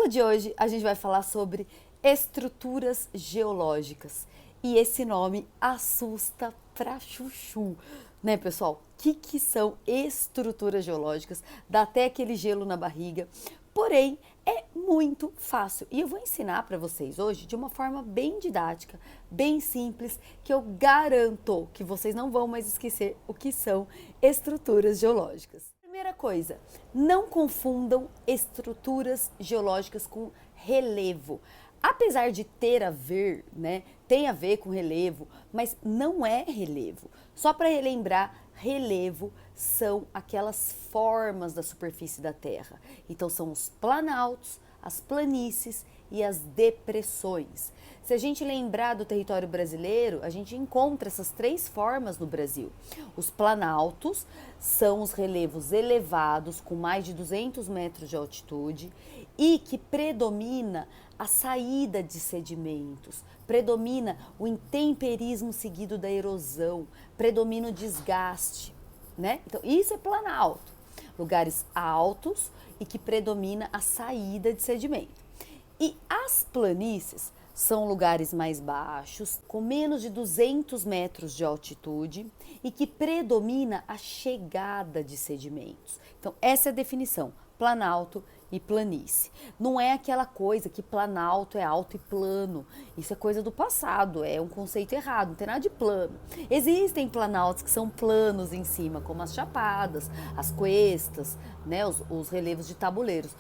aula de hoje a gente vai falar sobre estruturas geológicas e esse nome assusta pra chuchu, né, pessoal? O que são estruturas geológicas? Dá até aquele gelo na barriga, porém é muito fácil e eu vou ensinar para vocês hoje de uma forma bem didática, bem simples, que eu garanto que vocês não vão mais esquecer o que são estruturas geológicas. Primeira coisa, não confundam estruturas geológicas com relevo. Apesar de ter a ver, né, tem a ver com relevo, mas não é relevo. Só para relembrar, relevo são aquelas formas da superfície da Terra. Então são os planaltos, as planícies e as depressões. Se a gente lembrar do território brasileiro, a gente encontra essas três formas no Brasil. Os planaltos são os relevos elevados com mais de 200 metros de altitude e que predomina a saída de sedimentos, predomina o intemperismo seguido da erosão, predomina o desgaste, né? Então isso é planalto, lugares altos e que predomina a saída de sedimento. E as planícies são lugares mais baixos, com menos de 200 metros de altitude e que predomina a chegada de sedimentos. Então, essa é a definição, planalto e planície. Não é aquela coisa que planalto é alto e plano. Isso é coisa do passado, é um conceito errado, não tem nada de plano. Existem planaltos que são planos em cima, como as chapadas, as cuestas, né, os relevos de tabuleiros.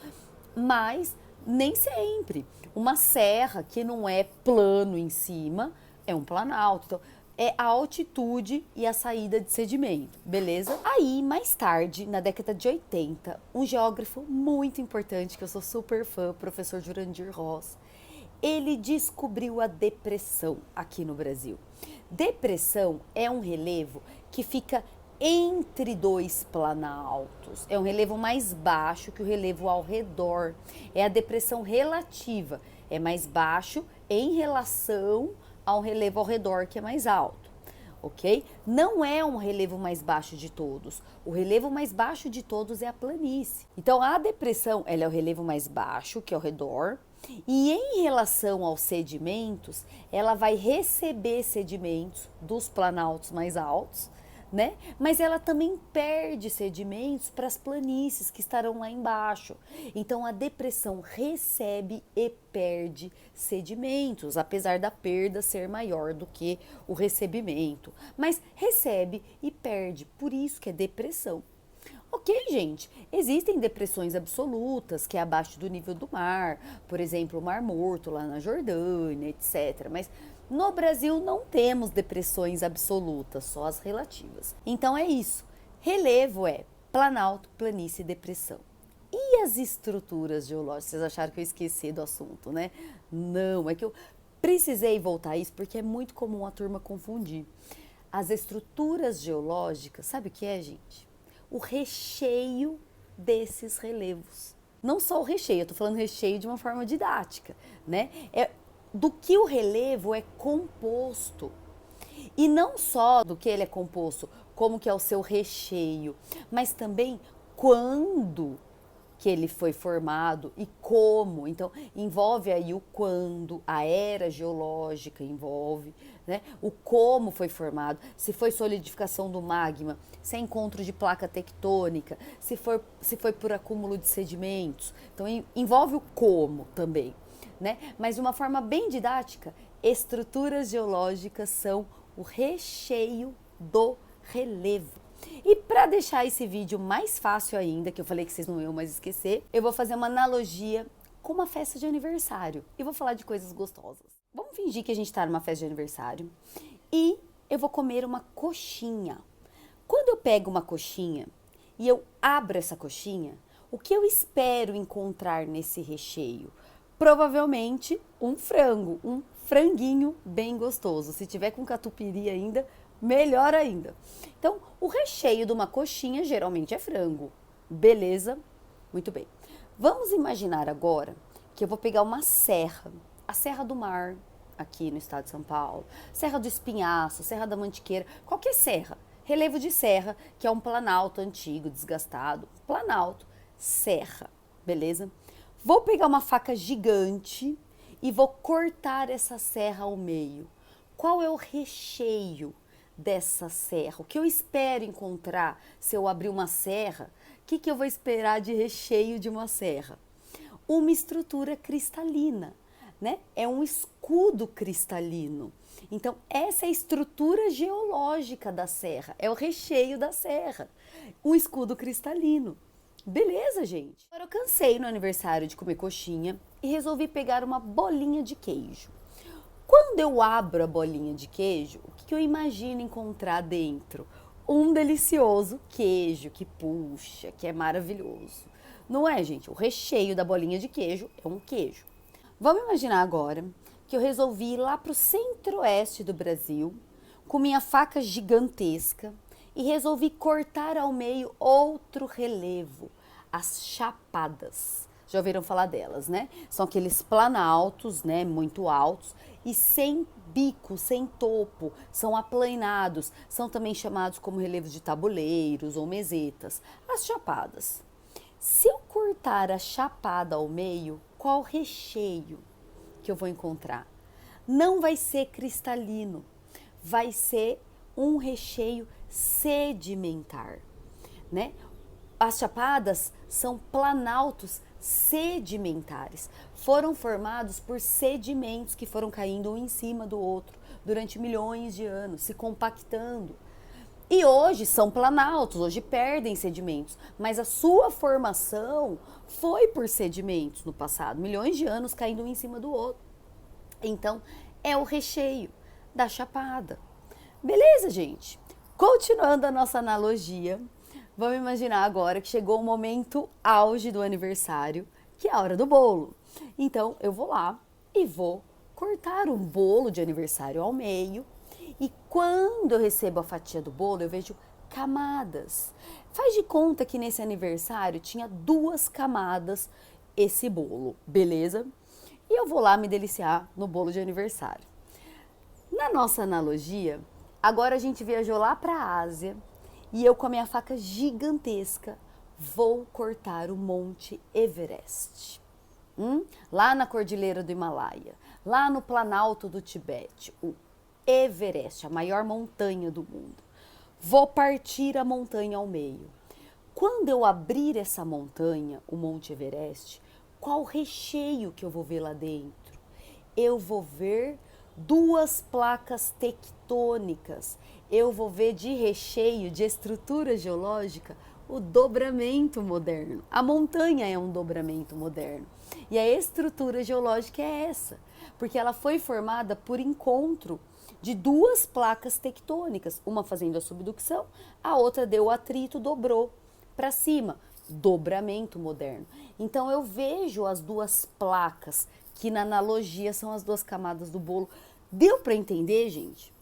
Mas nem sempre. Uma serra que não é plano em cima é um planalto. Então, é a altitude e a saída de sedimento, beleza? Aí, mais tarde, na década de 80, um geógrafo muito importante, que eu sou super fã, o professor Jurandir Ross, ele descobriu a depressão aqui no Brasil. Depressão é um relevo que fica entre dois planaltos. É um relevo mais baixo que o relevo ao redor. É a depressão relativa. É mais baixo em relação ao relevo ao redor, que é mais alto. Ok? Não é um relevo mais baixo de todos. O relevo mais baixo de todos é a planície. Então, a depressão, ela é o relevo mais baixo, que é ao redor. E em relação aos sedimentos, ela vai receber sedimentos dos planaltos mais altos, né? Mas ela também perde sedimentos para as planícies que estarão lá embaixo. Então a depressão recebe e perde sedimentos, apesar da perda ser maior do que o recebimento. Mas recebe e perde, por isso que é depressão. Ok, gente, existem depressões absolutas, que é abaixo do nível do mar, por exemplo, o Mar Morto lá na Jordânia, etc. Mas no Brasil não temos depressões absolutas, só as relativas. Então é isso, relevo é planalto, planície e depressão. E as estruturas geológicas? Vocês acharam que eu esqueci do assunto, né? Não, é que eu precisei voltar a isso porque é muito comum a turma confundir. As estruturas geológicas, sabe o que é, gente? O recheio desses relevos. Não só o recheio, eu tô falando recheio de uma forma didática, né? É do que o relevo é composto. E não só do que ele é composto, como que é o seu recheio, mas também quando que ele foi formado e como. Então, envolve aí o quando, a era geológica envolve, né? O como foi formado, se foi solidificação do magma, se é encontro de placa tectônica, se foi por acúmulo de sedimentos. Então, envolve o como também, né? Mas de uma forma bem didática, estruturas geológicas são o recheio do relevo. E para deixar esse vídeo mais fácil ainda, que eu falei que vocês não iam mais esquecer, eu vou fazer uma analogia com uma festa de aniversário e vou falar de coisas gostosas. Vamos fingir que a gente está numa festa de aniversário e eu vou comer uma coxinha. Quando eu pego uma coxinha e eu abro essa coxinha, o que eu espero encontrar nesse recheio? Provavelmente um frango, um franguinho bem gostoso. Se tiver com catupiry ainda, melhor ainda. Então, o recheio de uma coxinha geralmente é frango. Beleza? Muito bem. Vamos imaginar agora que eu vou pegar uma serra, a Serra do Mar, aqui no estado de São Paulo, Serra do Espinhaço, Serra da Mantiqueira, qualquer serra, relevo de serra, que é um planalto antigo, desgastado, planalto, serra, beleza? Vou pegar uma faca gigante e vou cortar essa serra ao meio. Qual é o recheio dessa serra? O que eu espero encontrar se eu abrir uma serra? O que eu vou esperar de recheio de uma serra? Uma estrutura cristalina, né? É um escudo cristalino. Então, essa é a estrutura geológica da serra, é o recheio da serra, um escudo cristalino. Beleza, gente? Agora eu cansei no aniversário de comer coxinha e resolvi pegar uma bolinha de queijo. Quando eu abro a bolinha de queijo, o que eu imagino encontrar dentro? Um delicioso queijo que puxa, que é maravilhoso. Não é, gente? O recheio da bolinha de queijo é um queijo. Vamos imaginar agora que eu resolvi ir lá para o centro-oeste do Brasil com minha faca gigantesca e resolvi cortar ao meio outro relevo, as chapadas. Já ouviram falar delas, né? São aqueles planaltos, né, muito altos e sem bico, sem topo, são aplainados, são também chamados como relevos de tabuleiros ou mesetas, as chapadas. Se eu cortar a chapada ao meio, qual recheio que eu vou encontrar? Não vai ser cristalino, vai ser um recheio sedimentar, né? As chapadas são planaltos sedimentares, foram formados por sedimentos que foram caindo um em cima do outro durante milhões de anos, se compactando. E hoje são planaltos, hoje perdem sedimentos, mas a sua formação foi por sedimentos no passado, milhões de anos caindo um em cima do outro. Então, é o recheio da chapada. Beleza, gente? Continuando a nossa analogia, vamos imaginar agora que chegou o momento auge do aniversário, que é a hora do bolo. Então, eu vou lá e vou cortar um bolo de aniversário ao meio. E quando eu recebo a fatia do bolo, eu vejo camadas. Faz de conta que nesse aniversário tinha 2 camadas esse bolo, beleza? E eu vou lá me deliciar no bolo de aniversário. Na nossa analogia, agora a gente viajou lá para a Ásia e eu com a minha faca gigantesca vou cortar o Monte Everest. Lá na Cordilheira do Himalaia, lá no Planalto do Tibete, o Everest, a maior montanha do mundo. Vou partir a montanha ao meio. Quando eu abrir essa montanha, o Monte Everest, qual recheio que eu vou ver lá dentro? Eu vou ver 2 placas tectônicas. Eu vou ver de recheio, de estrutura geológica, o dobramento moderno. A montanha é um dobramento moderno. E a estrutura geológica é essa, porque ela foi formada por encontro de 2 placas tectônicas, uma fazendo a subducção, a outra deu o atrito, dobrou para cima, dobramento moderno. Então eu vejo as 2 placas, que na analogia são as 2 camadas do bolo. Deu para entender, gente?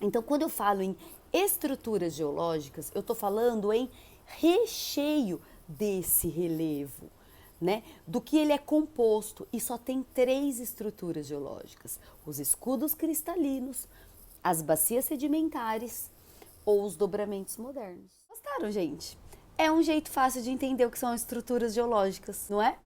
Então quando eu falo em estruturas geológicas, eu estou falando em recheio desse relevo, né? Do que ele é composto, e só tem 3 estruturas geológicas: os escudos cristalinos, as bacias sedimentares ou os dobramentos modernos. Gostaram, gente? É um jeito fácil de entender o que são estruturas geológicas, não é?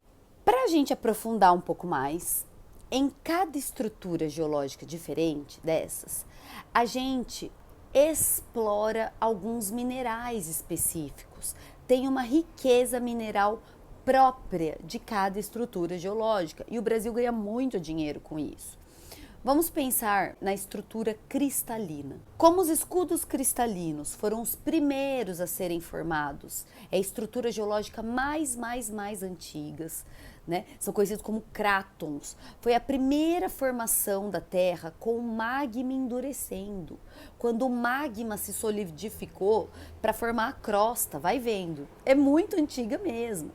Para a gente aprofundar um pouco mais, em cada estrutura geológica diferente dessas, a gente explora alguns minerais específicos. Tem uma riqueza mineral própria de cada estrutura geológica e o Brasil ganha muito dinheiro com isso. Vamos pensar na estrutura cristalina. Como os escudos cristalinos foram os primeiros a serem formados, é a estrutura geológica mais antigas, né? São conhecidos como crátons. Foi a primeira formação da Terra com o magma endurecendo. Quando o magma se solidificou para formar a crosta, vai vendo. É muito antiga mesmo.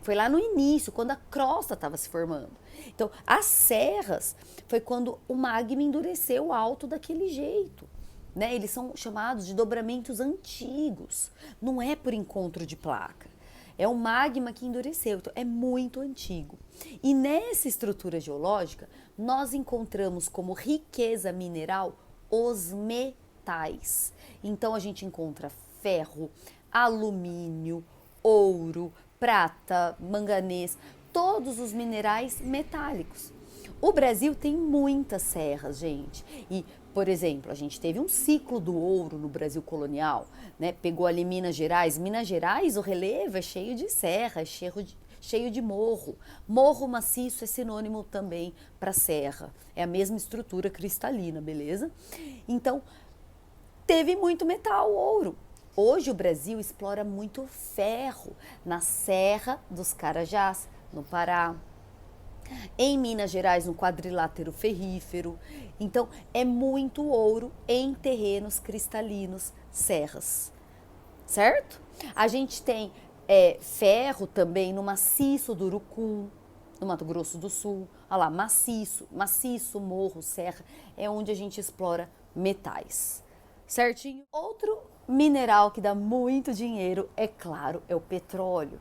Foi lá no início, quando a crosta estava se formando. Então, as serras foi quando o magma endureceu alto daquele jeito, né? Eles são chamados de dobramentos antigos. Não é por encontro de placa. É o magma que endureceu, então é muito antigo. E nessa estrutura geológica, nós encontramos como riqueza mineral os metais. Então, a gente encontra ferro, alumínio, ouro, prata, manganês, todos os minerais metálicos. O Brasil tem muitas serras, gente. E, por exemplo, a gente teve um ciclo do ouro no Brasil colonial, né? Pegou ali Minas Gerais. Minas Gerais, o relevo é cheio de serra, é cheio de morro. Morro maciço é sinônimo também para serra. É a mesma estrutura cristalina, beleza? Então, teve muito metal, ouro. Hoje o Brasil explora muito ferro na Serra dos Carajás, no Pará, em Minas Gerais, no quadrilátero ferrífero. Então, é muito ouro em terrenos cristalinos, serras, certo? A gente tem ferro também no maciço do Urucum, no Mato Grosso do Sul. Olha lá, maciço, morro, serra, é onde a gente explora metais, certinho? Outro mineral que dá muito dinheiro, é claro, é o petróleo.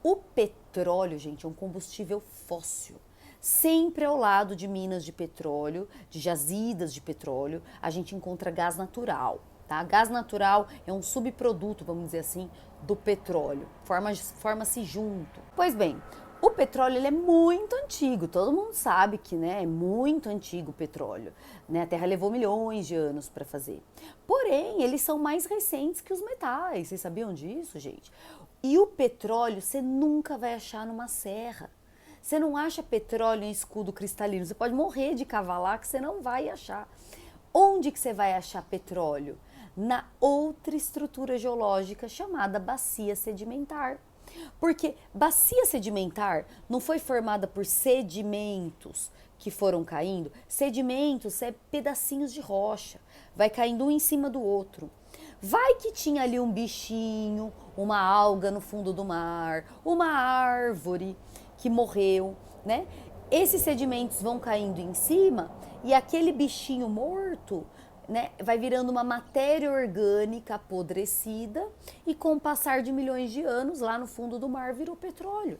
O petróleo, gente, é um combustível fóssil. Sempre ao lado de minas de petróleo, de jazidas de petróleo, a gente encontra gás natural, tá? Gás natural é um subproduto, vamos dizer assim, do petróleo. Forma-se junto. Pois bem, o petróleo ele é muito antigo, todo mundo sabe que, né, é muito antigo o petróleo, né? A Terra levou milhões de anos para fazer. Porém, eles são mais recentes que os metais, vocês sabiam disso, gente? E o petróleo você nunca vai achar numa serra. Você não acha petróleo em escudo cristalino, você pode morrer de cavalar que você não vai achar. Onde que você vai achar petróleo? Na outra estrutura geológica chamada bacia sedimentar. Porque bacia sedimentar não foi formada por sedimentos que foram caindo. Sedimentos é pedacinhos de rocha, vai caindo um em cima do outro. Vai que tinha ali um bichinho, uma alga no fundo do mar, uma árvore que morreu, né? Esses sedimentos vão caindo em cima e aquele bichinho morto, né, vai virando uma matéria orgânica apodrecida e com o passar de milhões de anos lá no fundo do mar virou petróleo.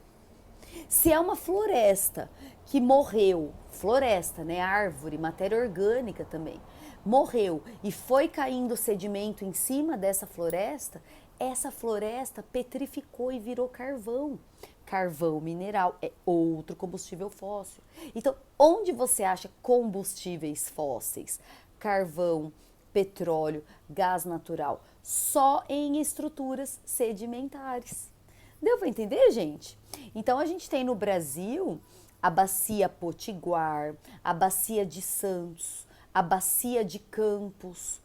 Se é uma floresta que morreu, floresta, né, árvore, matéria orgânica também, morreu e foi caindo sedimento em cima dessa floresta, essa floresta petrificou e virou carvão. Carvão mineral é outro combustível fóssil. Então, onde você acha combustíveis fósseis? Carvão, petróleo, gás natural, só em estruturas sedimentares. Deu para entender, gente? Então, a gente tem no Brasil a bacia Potiguar, a bacia de Santos, a bacia de Campos,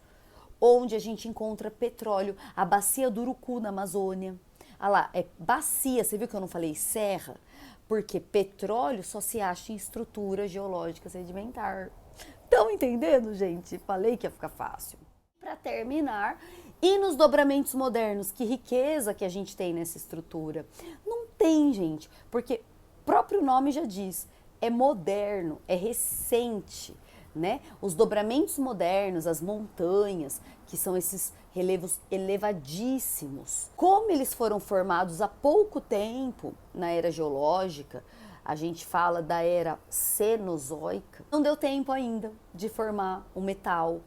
onde a gente encontra petróleo, a bacia do Urucu na Amazônia. Ah lá, é bacia, você viu que eu não falei serra? Porque petróleo só se acha em estrutura geológica sedimentar. Estão entendendo, gente? Falei que ia ficar fácil. Para terminar, e nos dobramentos modernos, que riqueza que a gente tem nessa estrutura? Não tem, gente, porque o próprio nome já diz, é moderno, é recente, né? Os dobramentos modernos, as montanhas, que são esses relevos elevadíssimos, como eles foram formados há pouco tempo na era geológica, a gente fala da era cenozoica, não deu tempo ainda de formar um metal,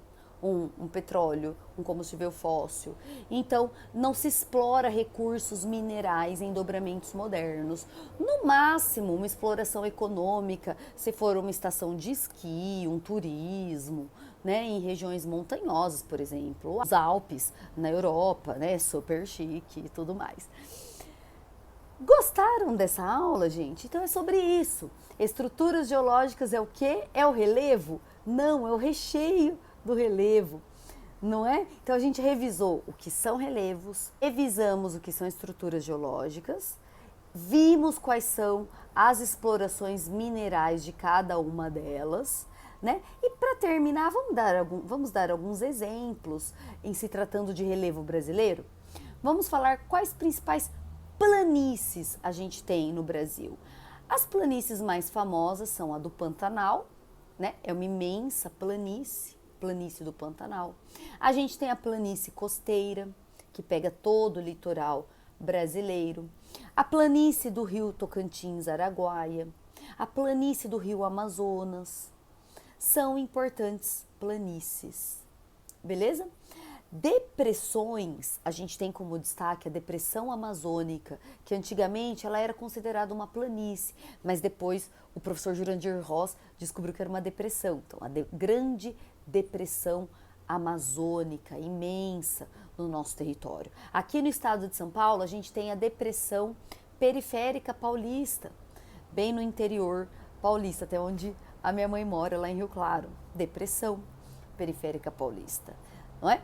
um petróleo, um combustível fóssil. Então, não se explora recursos minerais em dobramentos modernos. No máximo, uma exploração econômica, se for uma estação de esqui, um turismo, né, em regiões montanhosas, por exemplo, os Alpes na Europa, né, super chique e tudo mais. Gostaram dessa aula, gente? Então é sobre isso. Estruturas geológicas é o quê? É o relevo? Não, é o recheio do relevo, não é? Então a gente revisou o que são relevos, revisamos o que são estruturas geológicas, vimos quais são as explorações minerais de cada uma delas, né? E para terminar, vamos dar alguns exemplos em se tratando de relevo brasileiro. Vamos falar quais principais planícies a gente tem no Brasil. As planícies mais famosas são a do Pantanal, né? É uma imensa planície do Pantanal. A gente tem a planície costeira, que pega todo o litoral brasileiro. A planície do rio Tocantins-Araguaia. A planície do rio Amazonas. São importantes planícies. Beleza? Depressões, a gente tem como destaque a depressão amazônica, que antigamente ela era considerada uma planície, mas depois o professor Jurandir Ross descobriu que era uma depressão. Então, grande depressão amazônica, imensa no nosso território. Aqui no estado de São Paulo, a gente tem a depressão periférica paulista, bem no interior paulista, até onde a minha mãe mora, lá em Rio Claro. Depressão periférica paulista, não é?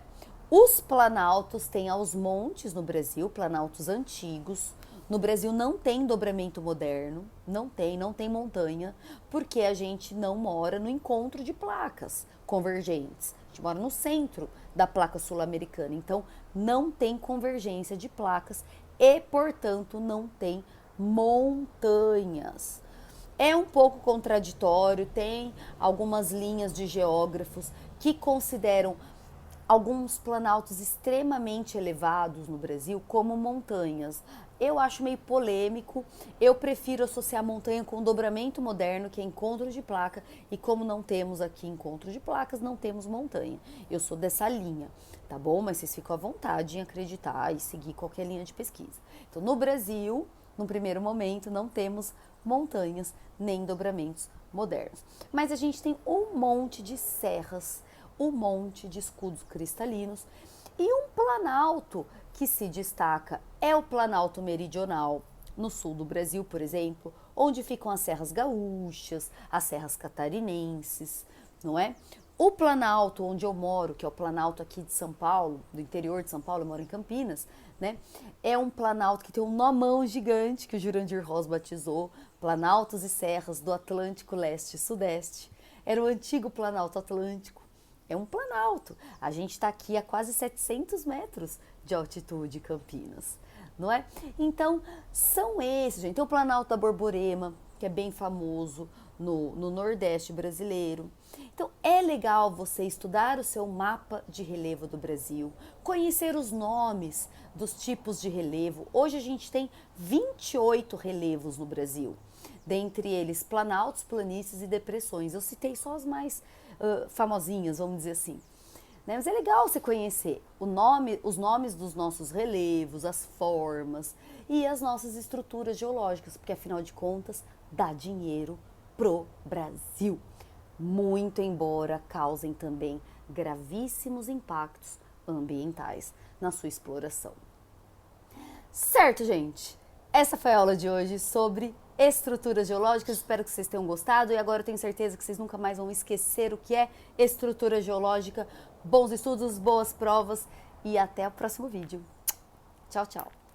Os planaltos têm aos montes no Brasil, planaltos antigos. No Brasil não tem dobramento moderno, não tem montanha, porque a gente não mora no encontro de placas convergentes. A gente mora no centro da placa sul-americana, então não tem convergência de placas e, portanto, não tem montanhas. É um pouco contraditório, tem algumas linhas de geógrafos que consideram alguns planaltos extremamente elevados no Brasil como montanhas. Eu acho meio polêmico, eu prefiro associar montanha com dobramento moderno, que é encontro de placa, e como não temos aqui encontro de placas, não temos montanha. Eu sou dessa linha, tá bom? Mas vocês ficam à vontade em acreditar e seguir qualquer linha de pesquisa. Então, no Brasil, no primeiro momento, não temos montanhas nem dobramentos modernos. Mas a gente tem um monte de serras, um monte de escudos cristalinos e um planalto que se destaca é o Planalto Meridional, no sul do Brasil, por exemplo, onde ficam as serras gaúchas, as serras catarinenses, não é? O Planalto onde eu moro, que é o Planalto aqui de São Paulo, do interior de São Paulo, eu moro em Campinas, né? É um planalto que tem um nomão gigante que o Jurandir Ross batizou, Planaltos e Serras do Atlântico Leste e Sudeste. Era o antigo Planalto Atlântico. É um planalto. A gente está aqui a quase 700 metros de altitude, Campinas, não é? Então, são esses, gente. Tem o Planalto da Borborema, que é bem famoso no Nordeste brasileiro. Então, é legal você estudar o seu mapa de relevo do Brasil, conhecer os nomes dos tipos de relevo. Hoje a gente tem 28 relevos no Brasil, dentre eles planaltos, planícies e depressões. Eu citei só as mais famosinhas, vamos dizer assim. Né? Mas é legal você conhecer os nomes dos nossos relevos, as formas e as nossas estruturas geológicas, porque afinal de contas dá dinheiro pro Brasil. Muito embora causem também gravíssimos impactos ambientais na sua exploração. Certo, gente? Essa foi a aula de hoje sobre estruturas geológicas. Espero que vocês tenham gostado e agora eu tenho certeza que vocês nunca mais vão esquecer o que é estrutura geológica. Bons estudos, boas provas e até o próximo vídeo. Tchau, tchau!